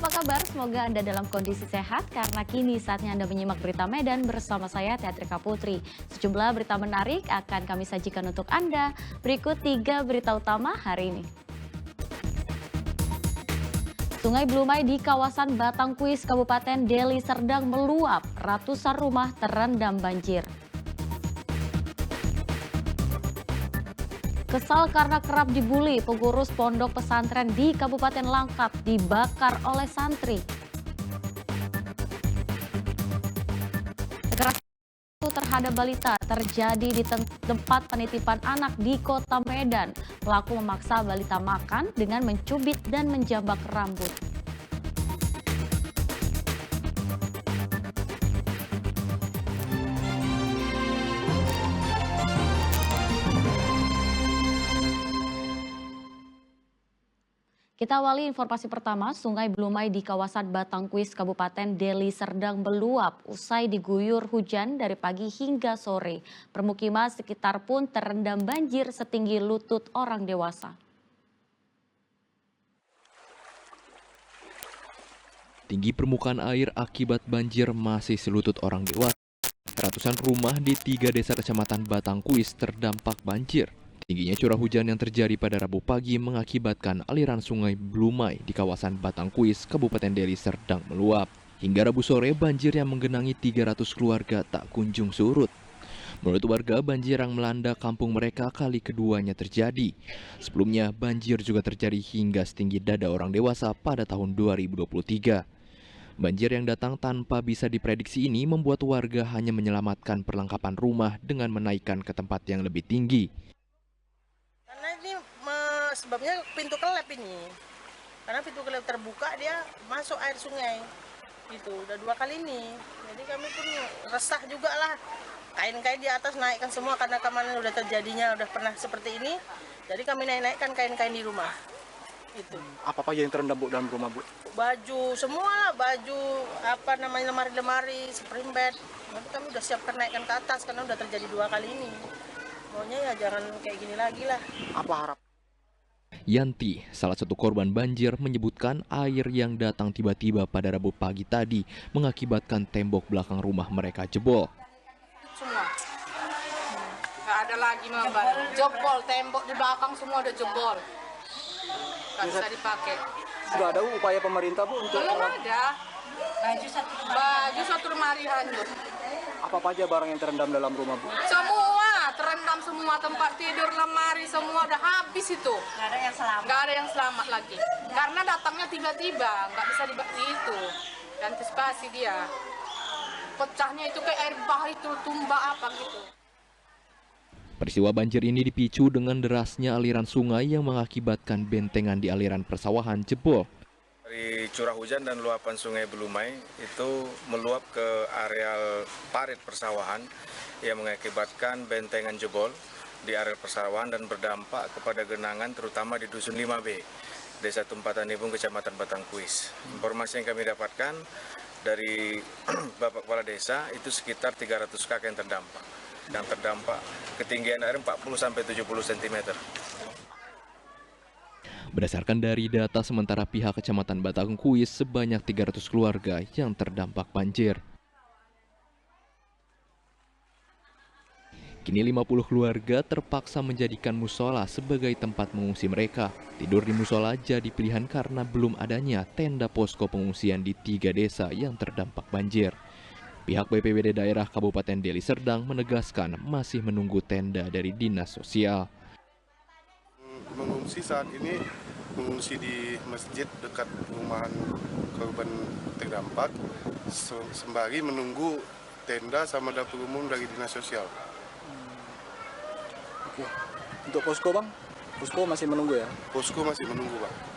apa kabar? Semoga Anda dalam kondisi sehat karena kini saatnya Anda menyimak berita Medan bersama saya Teatrika Putri. Sejumlah berita menarik akan kami sajikan untuk Anda. Berikut 3 berita utama hari ini. Sungai Blumai di kawasan Batangkuis, Kabupaten Deli Serdang meluap. Ratusan rumah terendam banjir. Kesal karena kerap dibully, pengurus pondok pesantren di Kabupaten Langkat dibakar oleh santri. Kekerasan terhadap balita terjadi di tempat penitipan anak di Kota Medan. Pelaku memaksa balita makan dengan mencubit dan menjambak rambut. Kita awali informasi pertama, Sungai Blumai di kawasan Batangkuis, Kabupaten Deli Serdang meluap usai diguyur hujan dari pagi hingga sore. Permukiman sekitar pun terendam banjir setinggi lutut orang dewasa. Tinggi permukaan air akibat banjir masih selutut orang dewasa. Ratusan rumah di 3 desa kecamatan Batangkuis terdampak banjir. Tingginya curah hujan yang terjadi pada Rabu pagi mengakibatkan aliran sungai Blumai di kawasan Batangkuis, Kabupaten Deli Serdang meluap. Hingga Rabu sore, banjir yang menggenangi 300 keluarga tak kunjung surut. Menurut warga, banjir yang melanda kampung mereka kali keduanya terjadi. Sebelumnya, banjir juga terjadi hingga setinggi dada orang dewasa pada tahun 2023. Banjir yang datang tanpa bisa diprediksi ini membuat warga hanya menyelamatkan perlengkapan rumah dengan menaikkan ke tempat yang lebih tinggi. Karena ini sebabnya pintu kelep ini. Karena pintu kelep terbuka dia masuk air sungai. Gitu, udah 2 kali ini. Jadi kami pun resah juga lah. Kain-kain di atas naikkan semua karena kemarin udah terjadinya udah pernah seperti ini. Jadi kami naikkan kain-kain di rumah. Itu. Apa yang terendam Bu dalam rumah Bu? Baju semua lah, baju apa namanya lemari-lemari, spring bed. Nanti kami udah siapkan naikkan ke atas karena udah terjadi 2 kali ini. Maunya ya jangan kayak gini lagi lah. Apa harap? Yanti, salah satu korban banjir, menyebutkan air yang datang tiba-tiba pada Rabu pagi tadi mengakibatkan tembok belakang rumah mereka jebol. Semua nggak ada lagi membantu, jebol tembok di belakang semua udah jebol, nggak bisa dipakai. Sudah ada upaya pemerintah Bu untuk Belum ada. Baju satu lemari hanyut. apa aja barang yang terendam dalam rumah Bu? Semua terendam, semua tempat tidur, lemari semua udah habis itu. Nggak ada yang selamat lagi. Karena datangnya tiba-tiba, nggak bisa dibagi itu. Dan antisipasi dia. Pecahnya itu kayak air bah itu tumbak apa gitu. Peristiwa banjir ini dipicu dengan derasnya aliran sungai yang mengakibatkan bentengan di aliran persawahan jebol. Dari curah hujan dan luapan sungai Blumai itu meluap ke areal parit persawahan yang mengakibatkan bentengan jebol di areal persawahan dan berdampak kepada genangan terutama di Dusun 5B, Desa Tumpatan Ibung, Kecamatan Batangkuis. Informasi yang kami dapatkan dari Bapak Kepala Desa itu sekitar 300 kakek yang terdampak. Yang terdampak ketinggian air 40-70 cm. Berdasarkan dari data sementara pihak Kecamatan Batangkuis, sebanyak 300 keluarga yang terdampak banjir. Kini 50 keluarga terpaksa menjadikan musola sebagai tempat mengungsi mereka. Tidur di musola jadi pilihan karena belum adanya tenda posko pengungsian di 3 desa yang terdampak banjir. Pihak BPBD daerah Kabupaten Deli Serdang menegaskan masih menunggu tenda dari Dinas Sosial. Mengungsi saat ini mengungsi di masjid dekat perumahan korban terdampak sembari menunggu tenda sama dapur umum dari Dinas Sosial. Oke. Untuk posko Bang? Posko masih menunggu ya? Posko masih menunggu Pak.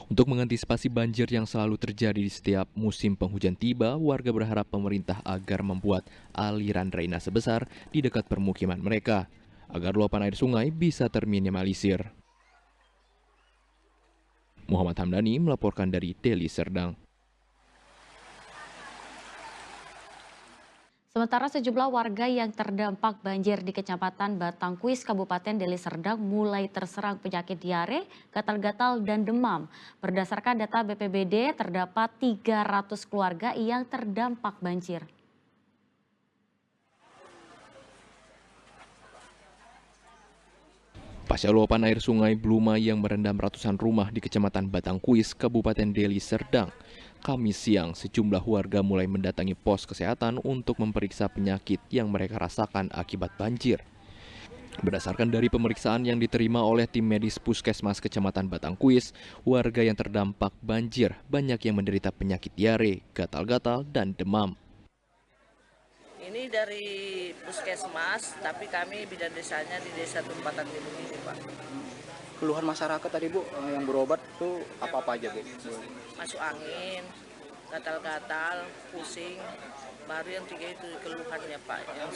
Untuk mengantisipasi banjir yang selalu terjadi di setiap musim penghujan tiba, warga berharap pemerintah agar membuat aliran drainase besar di dekat permukiman mereka, agar luapan air sungai bisa terminimalisir. Muhammad Hamdani melaporkan dari Deli Serdang. Sementara sejumlah warga yang terdampak banjir di Kecamatan Batangkuis, Kabupaten Deli Serdang mulai terserang penyakit diare, gatal-gatal, dan demam. Berdasarkan data BPBD, terdapat 300 keluarga yang terdampak banjir. Pasca luapan air sungai Blumai yang merendam ratusan rumah di Kecamatan Batangkuis, Kabupaten Deli Serdang, Kamis siang sejumlah warga mulai mendatangi pos kesehatan untuk memeriksa penyakit yang mereka rasakan akibat banjir. Berdasarkan dari pemeriksaan yang diterima oleh tim medis Puskesmas Kecamatan Batangkuis, warga yang terdampak banjir banyak yang menderita penyakit diare, gatal-gatal, dan demam. Ini dari Puskesmas, tapi kami bidan desanya di Desa Tumpatan Timur ini, Pak. Keluhan masyarakat tadi Bu yang berobat tuh apa-apa aja Bu? Masuk angin, gatal-gatal, pusing, baru yang 3 itu keluhannya Pak, yang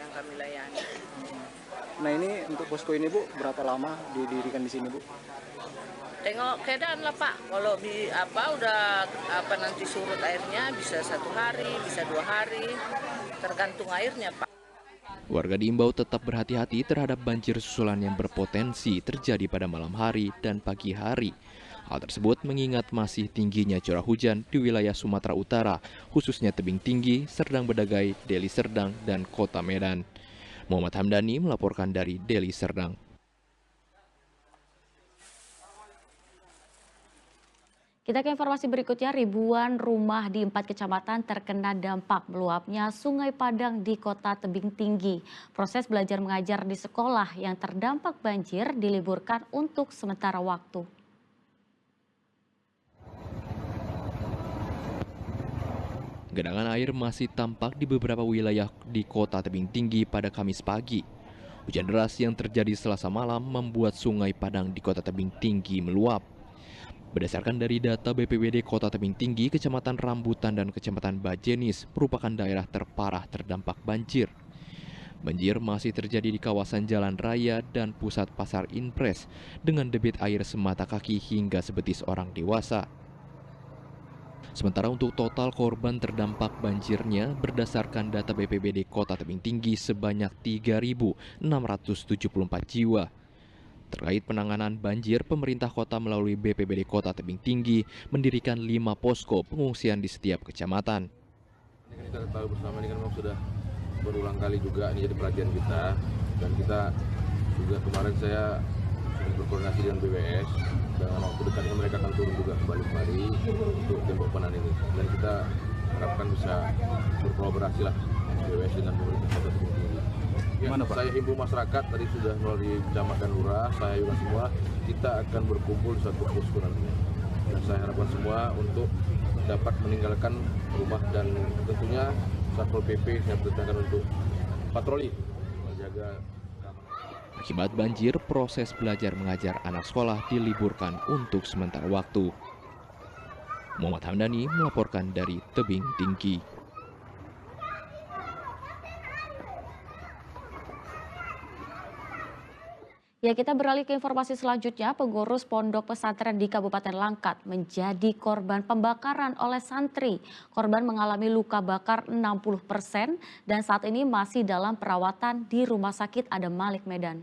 kami layani. Nah ini untuk posko ini Bu, berapa lama didirikan di sini Bu? Tengok keadaan lah Pak, kalau udah nanti surut airnya bisa 1 hari, bisa 2 hari, tergantung airnya Pak. Warga diimbau tetap berhati-hati terhadap banjir susulan yang berpotensi terjadi pada malam hari dan pagi hari. Hal tersebut mengingat masih tingginya curah hujan di wilayah Sumatera Utara, khususnya tebing tinggi, Serdang Bedagai, Deli Serdang, dan Kota Medan. Muhammad Hamdani melaporkan dari Deli Serdang. Kita ke informasi berikutnya, ribuan rumah di 4 kecamatan terkena dampak meluapnya Sungai Padang di Kota Tebing Tinggi. Proses belajar mengajar di sekolah yang terdampak banjir diliburkan untuk sementara waktu. Genangan air masih tampak di beberapa wilayah di Kota Tebing Tinggi pada Kamis pagi. Hujan deras yang terjadi Selasa malam membuat Sungai Padang di Kota Tebing Tinggi meluap. Berdasarkan dari data BPBD Kota Tebing Tinggi, Kecamatan Rambutan dan Kecamatan Bajenis merupakan daerah terparah terdampak banjir. Banjir masih terjadi di kawasan jalan raya dan pusat pasar Inpres dengan debit air semata kaki hingga sebetis orang dewasa. Sementara untuk total korban terdampak banjirnya, berdasarkan data BPBD Kota Tebing Tinggi sebanyak 3.674 jiwa. Terkait penanganan banjir, pemerintah kota melalui BPBD Kota Tebing Tinggi mendirikan 5 posko pengungsian di setiap kecamatan. Ini kita tahu bersama ini kan memang sudah berulang kali juga ini jadi perhatian kita, dan kita juga kemarin saya berkoordinasi dengan BWS, dan waktu dekat ini mereka akan turun juga kembali untuk tembok penahan ini, dan kita harapkan bisa berkolaborasi lah BWS dengan pemerintah Kota Tebing Tinggi. Ya, saya himbau masyarakat tadi sudah melalui camat dan lurah, saya juga semua, kita akan berkumpul di satu posko nantinya. Dan saya harapkan semua untuk dapat meninggalkan rumah, dan tentunya Satpol PP saya perintahkan untuk patroli menjaga. Akibat banjir, proses belajar mengajar anak sekolah diliburkan untuk sementara waktu. Muhammad Hamdani melaporkan dari Tebing Tinggi. Ya, kita beralih ke informasi selanjutnya. Pengurus pondok pesantren di Kabupaten Langkat menjadi korban pembakaran oleh santri. Korban mengalami luka bakar 60% dan saat ini masih dalam perawatan di Rumah Sakit Adam Malik Medan.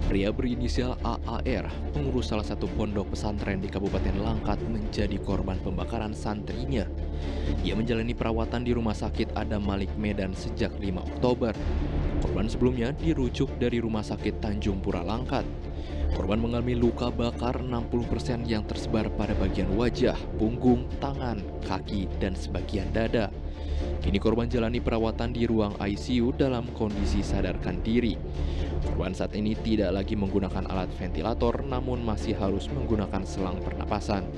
Pria berinisial AAR, pengurus salah satu pondok pesantren di Kabupaten Langkat, menjadi korban pembakaran santrinya. Ia menjalani perawatan di Rumah Sakit Adam Malik Medan sejak 5 Oktober. Korban sebelumnya dirujuk dari Rumah Sakit Tanjung Pura Langkat. Korban mengalami luka bakar 60% yang tersebar pada bagian wajah, punggung, tangan, kaki, dan sebagian dada. Kini korban jalani perawatan di ruang ICU dalam kondisi sadarkan diri. Korban saat ini tidak lagi menggunakan alat ventilator, namun masih harus menggunakan selang pernapasan.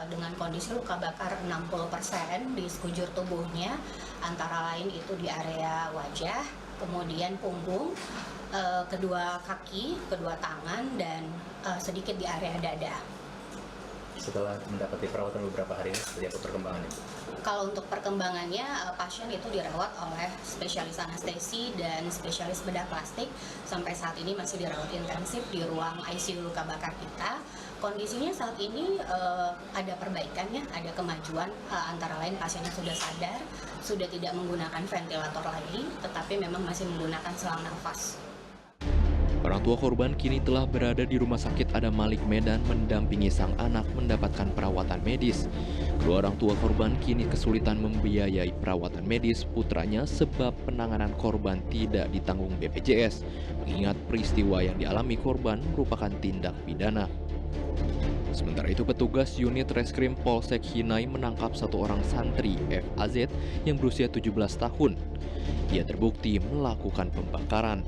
Dengan kondisi luka bakar 60% di sekujur tubuhnya, antara lain itu di area wajah, kemudian punggung, kedua kaki, kedua tangan, dan sedikit di area dada. Setelah mendapati perawatan beberapa hari ini, seperti apa perkembangannya? Kalau untuk perkembangannya, pasien itu dirawat oleh spesialis anestesi dan spesialis bedah plastik. Sampai saat ini masih dirawat intensif di ruang ICU luka bakar kita. Kondisinya saat ini ada perbaikan ya, ada kemajuan, antara lain pasiennya sudah sadar, sudah tidak menggunakan ventilator lagi, tetapi memang masih menggunakan selang nafas. Orang tua korban kini telah berada di Rumah Sakit Adam Malik Medan mendampingi sang anak mendapatkan perawatan medis. Kedua orang tua korban kini kesulitan membiayai perawatan medis putranya sebab penanganan korban tidak ditanggung BPJS, mengingat peristiwa yang dialami korban merupakan tindak pidana. Sementara itu, petugas unit reskrim Polsek Hinai menangkap satu orang santri FAZ yang berusia 17 tahun. Dia terbukti melakukan pembakaran.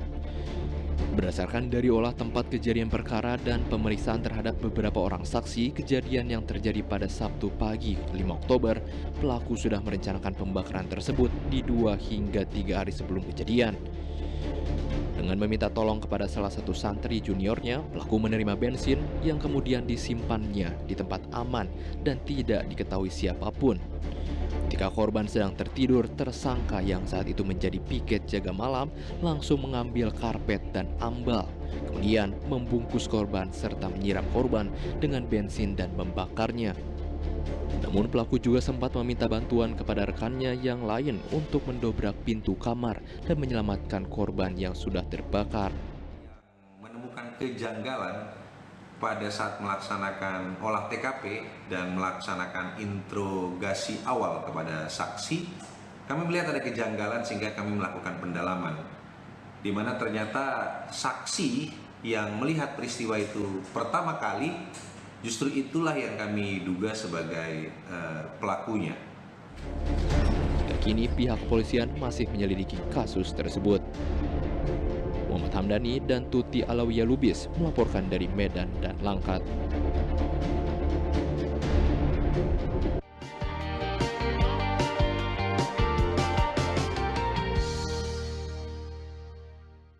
Berdasarkan dari olah tempat kejadian perkara dan pemeriksaan terhadap beberapa orang saksi kejadian yang terjadi pada Sabtu pagi 5 Oktober, pelaku sudah merencanakan pembakaran tersebut di 2 hingga 3 hari sebelum kejadian. Dengan meminta tolong kepada salah satu santri juniornya, pelaku menerima bensin yang kemudian disimpannya di tempat aman dan tidak diketahui siapapun. Ketika korban sedang tertidur, tersangka yang saat itu menjadi piket jaga malam langsung mengambil karpet dan ambal. Kemudian membungkus korban serta menyiram korban dengan bensin dan membakarnya. Namun pelaku juga sempat meminta bantuan kepada rekannya yang lain untuk mendobrak pintu kamar dan menyelamatkan korban yang sudah terbakar. Menemukan kejanggalan pada saat melaksanakan olah TKP dan melaksanakan interogasi awal kepada saksi, kami melihat ada kejanggalan sehingga kami melakukan pendalaman, di mana ternyata saksi yang melihat peristiwa itu pertama kali justru itulah yang kami duga sebagai pelakunya. Kini pihak kepolisian masih menyelidiki kasus tersebut. Muhammad Hamdani dan Tuti Alawiyah Lubis melaporkan dari Medan dan Langkat.